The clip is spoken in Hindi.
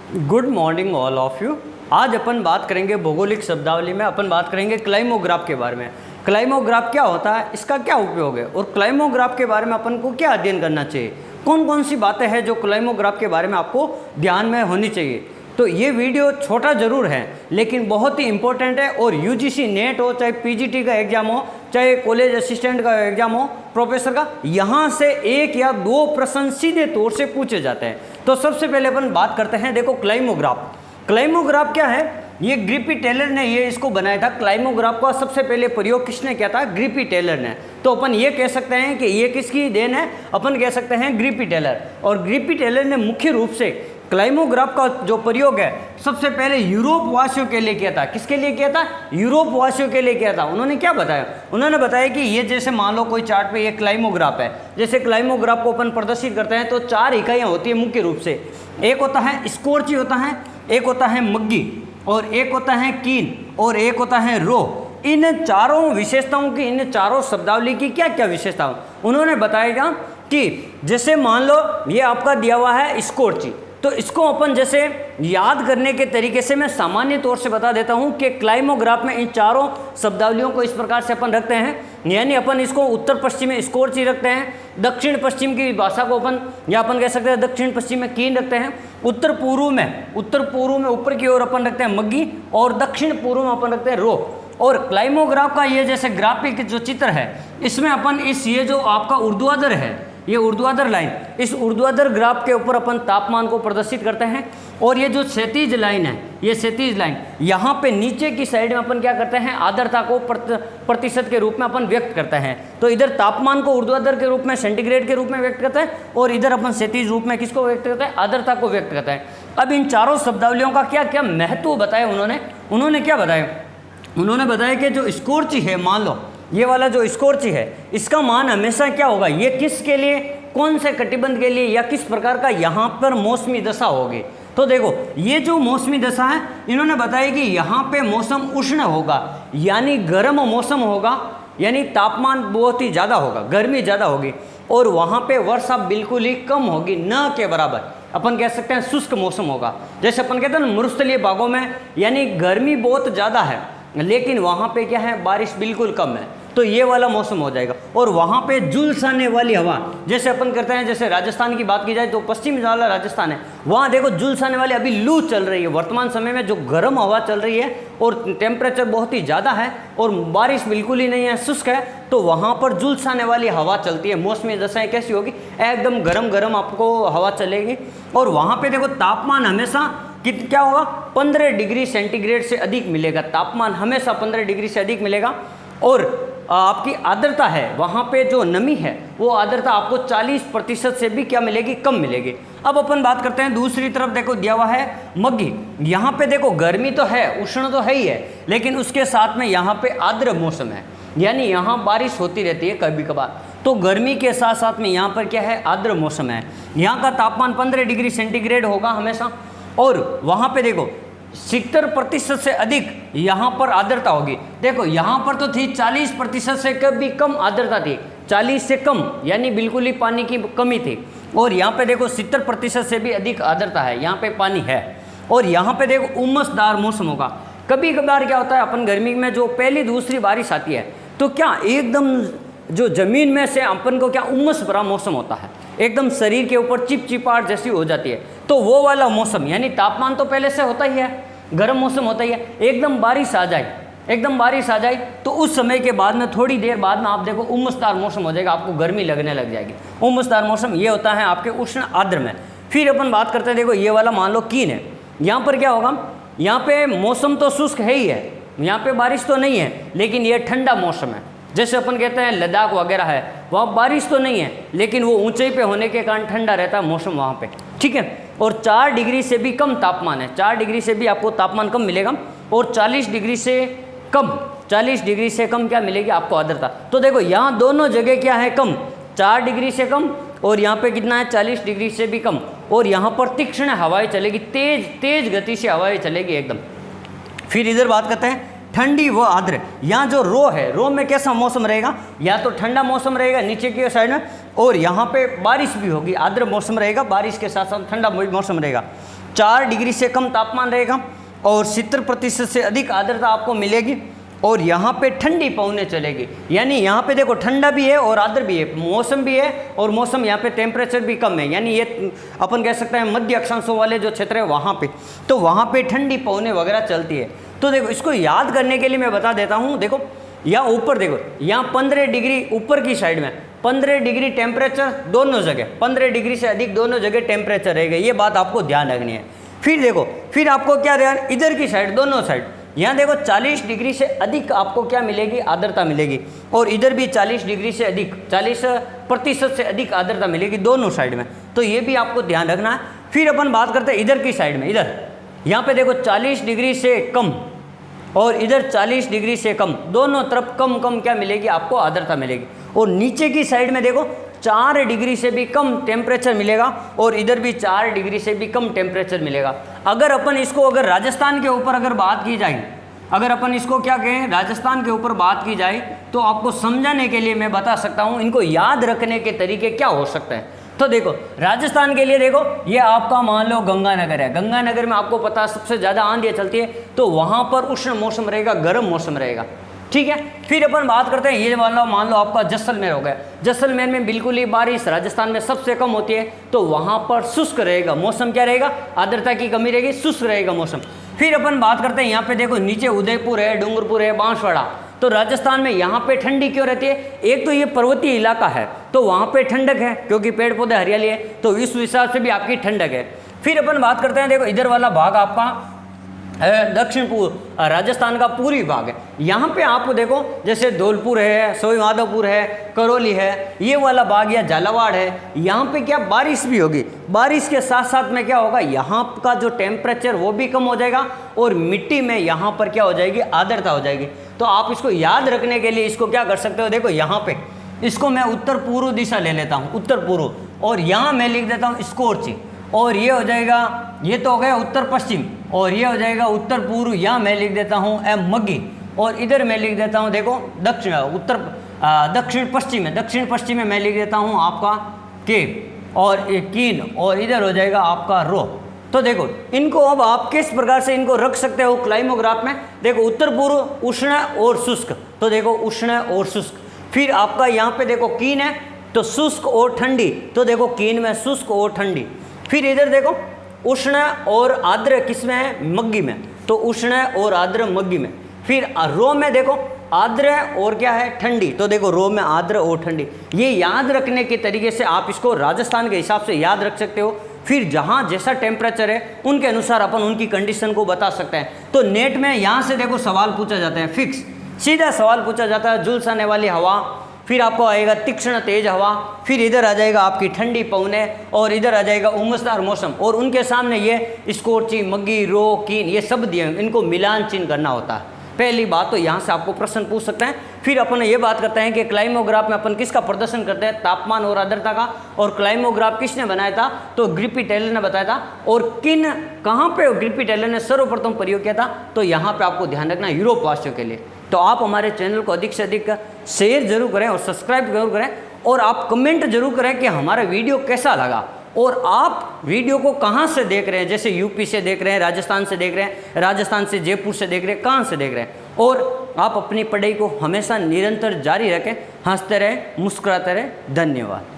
Good morning all of you. आज अपन बात करेंगे भौगोलिक शब्दावली में अपन बात करेंगे क्लाइमोग्राफ के बारे में। क्लाइमोग्राफ क्या होता है, इसका क्या उपयोग है और क्लाइमोग्राफ के बारे में अपन को क्या अध्ययन करना चाहिए, कौन कौन सी बातें हैं जो क्लाइमोग्राफ के बारे में आपको ध्यान में होनी चाहिए। तो ये वीडियो छोटा ज़रूर है लेकिन बहुत ही इंपॉर्टेंट है और यूजीसी नेट हो, चाहे पीजीटी का एग्जाम हो, चाहे कॉलेज असिस्टेंट का एग्जाम हो, प्रोफेसर का, यहाँ से एक या दो प्रश्न सीधे तौर से पूछे जाते हैं। तो सबसे पहले अपन बात करते हैं, देखो क्लाइमोग्राफ। क्लाइमोग्राफ क्या है, ये ग्रिफी टेलर ने ये इसको बनाया था। क्लाइमोग्राफ का सबसे पहले प्रयोग किसने किया था, ग्रिफी टेलर ने। तो अपन ये कह सकते हैं कि ये किसकी देन है, अपन कह सकते हैं ग्रिफी टेलर। और ग्रिफी टेलर ने मुख्य रूप से क्लाइमोग्राफ का जो प्रयोग है सबसे पहले यूरोप वासियों के लिए किया था। किसके लिए किया था, यूरोप वासियों के लिए किया था। उन्होंने क्या बताया, उन्होंने बताया कि ये जैसे मान लो कोई चार्ट पे ये क्लाइमोग्राफ है, जैसे क्लाइमोग्राफ को अपन प्रदर्शित करते हैं तो चार इकाइयाँ होती है मुख्य रूप से। एक होता है स्कोर्ची होता है, एक होता है मग्गी, और एक होता है कीन, और एक होता है रो। इन चारों विशेषताओं की, इन चारों शब्दावली की क्या क्या विशेषता उन्होंने बताया कि जैसे मान लो ये आपका दिया हुआ है स्कोर्ची, तो इसको अपन जैसे याद करने के तरीके से मैं सामान्य तौर से बता देता हूं कि क्लाइमोग्राफ में इन चारों शब्दावलियों को इस प्रकार से अपन रखते हैं। यानी अपन इसको उत्तर पश्चिम में स्कोर्ची रखते हैं, दक्षिण पश्चिम की भाषा को अपन या अपन कह सकते हैं दक्षिण पश्चिम में कीन रखते हैं, उत्तर पूर्व में ऊपर की ओर अपन रखते हैं मग्गी, और दक्षिण पूर्व में अपन रखते हैं रो। और क्लाइमोग्राफ का ये जैसे ग्राफिक जो चित्र है, इसमें अपन ये जो आपका ऊर्ध्वाधर है, ये ऊर्ध्वाधर लाइन, इस ऊर्ध्वाधर ग्राफ के ऊपर अपन तापमान को प्रदर्शित करते हैं। और ये जो क्षैतिज लाइन है, ये क्षैतिज लाइन, यहाँ पे नीचे की साइड में अपन क्या करते हैं, आर्द्रता को प्रतिशत के रूप में अपन व्यक्त करते हैं। तो इधर तापमान को ऊर्ध्वाधर के रूप में, सेंटीग्रेड के रूप में व्यक्त करते हैं, और इधर अपन क्षैतिज रूप में किसको व्यक्त करते हैं, आर्द्रता को व्यक्त करते हैं। अब इन चारों शब्दावलियों का क्या क्या महत्व बताया उन्होंने क्या बताया, उन्होंने बताया कि जो स्कोर्ची है, मान लो ये वाला जो स्कोर्ची है, इसका मान हमेशा क्या होगा, ये किसके लिए, कौन से कटिबंध के लिए या किस प्रकार का यहाँ पर मौसमी दशा होगी। तो देखो ये जो मौसमी दशा है, इन्होंने बताया कि यहाँ पे मौसम उष्ण होगा, यानी गर्म मौसम होगा, यानी तापमान बहुत ही ज़्यादा होगा, गर्मी ज़्यादा होगी, और वहाँ पे वर्षा बिल्कुल ही कम होगी, न के बराबर। अपन कह सकते हैं शुष्क मौसम होगा। जैसे अपन कहते हैं ना मरुस्थलीय भागों में, यानी गर्मी बहुत ज़्यादा है लेकिन वहाँ पे क्या है, बारिश बिल्कुल कम है, तो ये वाला मौसम हो जाएगा। और वहाँ पे झुलसाने वाली हवा, जैसे अपन करते हैं, जैसे राजस्थान की बात की जाए तो पश्चिम वाला राजस्थान है, वहाँ देखो झुलसाने वाली अभी लू चल रही है वर्तमान समय में, जो गर्म हवा चल रही है और टेम्परेचर बहुत ही ज़्यादा है और बारिश बिल्कुल ही नहीं है, शुष्क है, तो वहाँ पर झुलसाने वाली हवा चलती है। मौसमी दशाएं कैसी होगी, एकदम गर्म गर्म आपको हवा चलेगी। और वहाँ पे देखो तापमान हमेशा क्या होगा, 15 डिग्री सेंटीग्रेड से अधिक मिलेगा, तापमान हमेशा 15 डिग्री से अधिक मिलेगा। और आपकी आर्द्रता है, वहाँ पे जो नमी है वो आर्द्रता आपको 40% से भी क्या मिलेगी, कम मिलेगी। अब अपन बात करते हैं दूसरी तरफ, देखो दिया हुआ है मग्गी। यहाँ पे देखो गर्मी तो है, उष्ण तो है ही है, लेकिन उसके साथ में यहाँ पे आर्द्र मौसम है, यानी यहाँ बारिश होती रहती है कभी कभार। तो गर्मी के साथ साथ में यहाँ पर क्या है, आर्द्र मौसम है। यहाँ का तापमान 15 डिग्री सेंटीग्रेड होगा हमेशा, और वहाँ पे देखो 70% से अधिक यहाँ पर आर्द्रता होगी। देखो यहाँ पर तो थी 40% से कभी कम आर्द्रता थी, 40 से कम, यानी बिल्कुल ही पानी की कमी थी। और यहाँ पे देखो 70% से भी अधिक आर्द्रता है, यहाँ पे पानी है। और यहाँ पे देखो उमसदार मौसम होगा। कभी कभार क्या होता है, अपन गर्मी में जो पहली दूसरी बारिश आती है तो क्या एकदम जो ज़मीन में से अपन को क्या उमस भरा मौसम होता है, एकदम शरीर के ऊपर चिपचिपाहट जैसी हो जाती है, तो वो वाला मौसम, यानी तापमान तो पहले से होता ही है, गर्म मौसम होता ही है, एकदम बारिश आ जाए तो उस समय के बाद में थोड़ी देर बाद में आप देखो उमसदार मौसम हो जाएगा, आपको गर्मी लगने लग जाएगी। उमसदार मौसम ये होता है आपके उष्ण आर्द्र में। फिर अपन बात करते हैं, देखो ये वाला मान लो कीन है, यहाँ पर क्या होगा, यहाँ पे मौसम तो शुष्क है ही है, यहाँ पे बारिश तो नहीं है, लेकिन ये ठंडा मौसम है। जैसे अपन कहते हैं लद्दाख वगैरह है, वहाँ बारिश तो नहीं है लेकिन वो ऊंचाई पे होने के कारण ठंडा रहता है मौसम वहाँ पे, ठीक है। और 4 डिग्री से भी कम तापमान है, 4 डिग्री से भी आपको तापमान कम मिलेगा, और 40 डिग्री से कम क्या मिलेगी आपको, आर्द्रता। तो देखो यहाँ दोनों जगह क्या है, कम, 4 डिग्री से कम, और यहाँ पे कितना है, 40 डिग्री से भी कम। और यहाँ पर तीक्ष्ण हवाएं चलेगी, तेज गति से हवाएं चलेगी एकदम। फिर इधर बात करते हैं ठंडी व आर्द्र। यहाँ जो रो है, रो में कैसा मौसम रहेगा, या तो ठंडा मौसम रहेगा नीचे की साइड में, और यहाँ पे बारिश भी होगी, आर्द्र मौसम रहेगा, बारिश के साथ साथ ठंडा मौसम रहेगा। 4 डिग्री से कम तापमान रहेगा और 70% से अधिक आर्द्रता आपको मिलेगी और यहाँ पे ठंडी पवनें चलेगी। यानी यहाँ पे देखो ठंडा भी है और आर्द्र भी है, मौसम भी है और मौसम यहाँ पे टेम्परेचर भी कम है, यानी ये अपन कह सकते हैं मध्य अक्षांशों वाले जो क्षेत्र है वहाँ पे, तो वहाँ पे ठंडी पवनें वगैरह चलती है। तो देखो इसको याद करने के लिए मैं बता देता हूँ। देखो यहाँ ऊपर देखो, यहाँ 15 डिग्री ऊपर की साइड में 15 डिग्री टेम्परेचर दोनों जगह, 15 डिग्री से अधिक दोनों जगह टेम्परेचर रहेगा, ये बात आपको ध्यान रखनी है। फिर देखो फिर आपको क्या ध्यान, इधर की साइड दोनों साइड यहाँ देखो 40 डिग्री से अधिक आपको क्या मिलेगी, आर्द्रता मिलेगी और इधर भी 40 डिग्री से अधिक 40% से अधिक आर्द्रता मिलेगी दोनों साइड में, तो ये भी आपको ध्यान रखना है। फिर अपन बात करते हैं इधर की साइड में, इधर यहाँ पे देखो 40 डिग्री से कम और इधर 40 डिग्री से कम, दोनों तरफ कम कम क्या मिलेगी आपको, आर्द्रता मिलेगी। और नीचे की साइड में देखो 4 डिग्री से भी कम टेम्परेचर मिलेगा और इधर भी 4 डिग्री से भी कम टेम्परेचर मिलेगा। अगर अपन इसको अगर राजस्थान के ऊपर अगर बात की जाए, अगर अपन इसको क्या कहें, राजस्थान के ऊपर बात की जाए, तो आपको समझाने के लिए मैं बता सकता हूँ इनको याद रखने के तरीके क्या हो सकते हैं। तो देखो राजस्थान के लिए देखो, ये आपका मान लो गंगानगर है, गंगानगर में आपको पता है सबसे ज़्यादा आंधियाँ चलती है, तो वहाँ पर उष्ण मौसम रहेगा, गर्म मौसम रहेगा, ठीक है। फिर अपन बात करते हैं ये वाला मान लो आपका जैसलमेर हो गया, जैसलमेर में बिल्कुल ही बारिश राजस्थान में सबसे कम होती है, तो वहाँ पर शुष्क रहेगा मौसम, क्या रहेगा, आर्द्रता की कमी रहेगी, शुष्क रहेगा मौसम। फिर अपन बात करते हैं यहाँ पे देखो नीचे उदयपुर है, डूंगरपुर है, बांसवाड़ा, तो राजस्थान में यहाँ पे ठंडी क्यों रहती है, एक तो ये पर्वतीय इलाका है तो वहाँ पे ठंडक है क्योंकि पेड़ पौधे हरियाली है, तो इस हिसाब से भी आपकी ठंडक है। फिर अपन बात करते हैं देखो इधर वाला भाग आपका दक्षिण पूर्व राजस्थान का पूर्वी भाग है, यहाँ पे आपको देखो जैसे धौलपुर है, सोई माधोपुर है, करौली है, ये वाला भाग या झालावाड़ है, यहाँ पे क्या बारिश भी होगी, बारिश के साथ साथ में क्या होगा, यहाँ का जो टेम्परेचर वो भी कम हो जाएगा और मिट्टी में यहाँ पर क्या हो जाएगी, आर्द्रता हो जाएगी। तो आप इसको याद रखने के लिए इसको क्या कर सकते हो, देखो यहाँ पे इसको मैं उत्तर पूर्व दिशा ले लेता हूँ, उत्तर पूर्व, और यहाँ मैं लिख देता हूँ स्कॉर्च, और ये हो जाएगा, ये तो हो गया उत्तर पश्चिम, और ये हो जाएगा उत्तर पूर्व, यहाँ मैं लिख देता हूँ मग्गी, और इधर मैं लिख देता हूँ देखो दक्षिण उत्तर दक्षिण पश्चिम में, दक्षिण पश्चिम में मैं लिख देता हूँ आपका के और कीन, और इधर हो जाएगा आपका रो। तो देखो इनको अब आप किस प्रकार से इनको रख सकते हो क्लाइमोग्राफ में, देखो उत्तर पूर्व उष्ण और शुष्क, तो देखो उष्ण और शुष्क। फिर आपका यहाँ पे देखो कीन है तो शुष्क और ठंडी, तो देखो कीन में शुष्क और ठंडी। फिर इधर देखो उष्ण और आर्द्र किसमें है, मग्गी में, तो उष्ण और आर्द्र मग्गी में। फिर रो में देखो आर्द्र और क्या है, ठंडी, तो देखो रो में आर्द्र और ठंडी। ये याद रखने के तरीके से आप इसको राजस्थान के हिसाब से याद रख सकते हो। फिर जहाँ जैसा टेम्परेचर है उनके अनुसार अपन उनकी कंडीशन को बता सकते हैं। तो नेट में यहाँ से देखो सवाल पूछा जाता है, फिक्स सीधा सवाल पूछा जाता है, झुलसाने वाली हवा, फिर आपको आएगा तीक्ष्ण तेज हवा, फिर इधर आ जाएगा आपकी ठंडी पवनें, और इधर आ जाएगा उमसदार मौसम, और उनके सामने ये स्कॉर्ची, मग्गी, रो, कीन ये सब दिए, इनको मिलान चिन्ह करना होता है। पहली बात तो यहाँ से आपको प्रश्न पूछ सकते हैं। फिर अपन ये बात करते हैं कि क्लाइमोग्राफ में अपन किसका प्रदर्शन करते हैं, तापमान और आर्द्रता का। और क्लाइमोग्राफ किसने बनाया था, तो ग्रिफिथ टेलर ने बताया था। और किन कहाँ पे ग्रिफिथ टेलर ने सर्वप्रथम प्रयोग किया था, तो यहाँ पे आपको ध्यान रखना यूरोप वासियों के लिए। तो आप हमारे चैनल को अधिक से अधिक शेयर जरूर करें और सब्सक्राइब जरूर करें, और आप कमेंट जरूर करें कि हमारा वीडियो कैसा लगा, और आप वीडियो को कहाँ से देख रहे हैं, जैसे यूपी से देख रहे हैं, राजस्थान से देख रहे हैं, राजस्थान से जयपुर से देख रहे हैं, कहाँ से देख रहे हैं। और आप अपनी पढ़ाई को हमेशा निरंतर जारी रखें, हंसते रहें, मुस्कुराते रहें। धन्यवाद।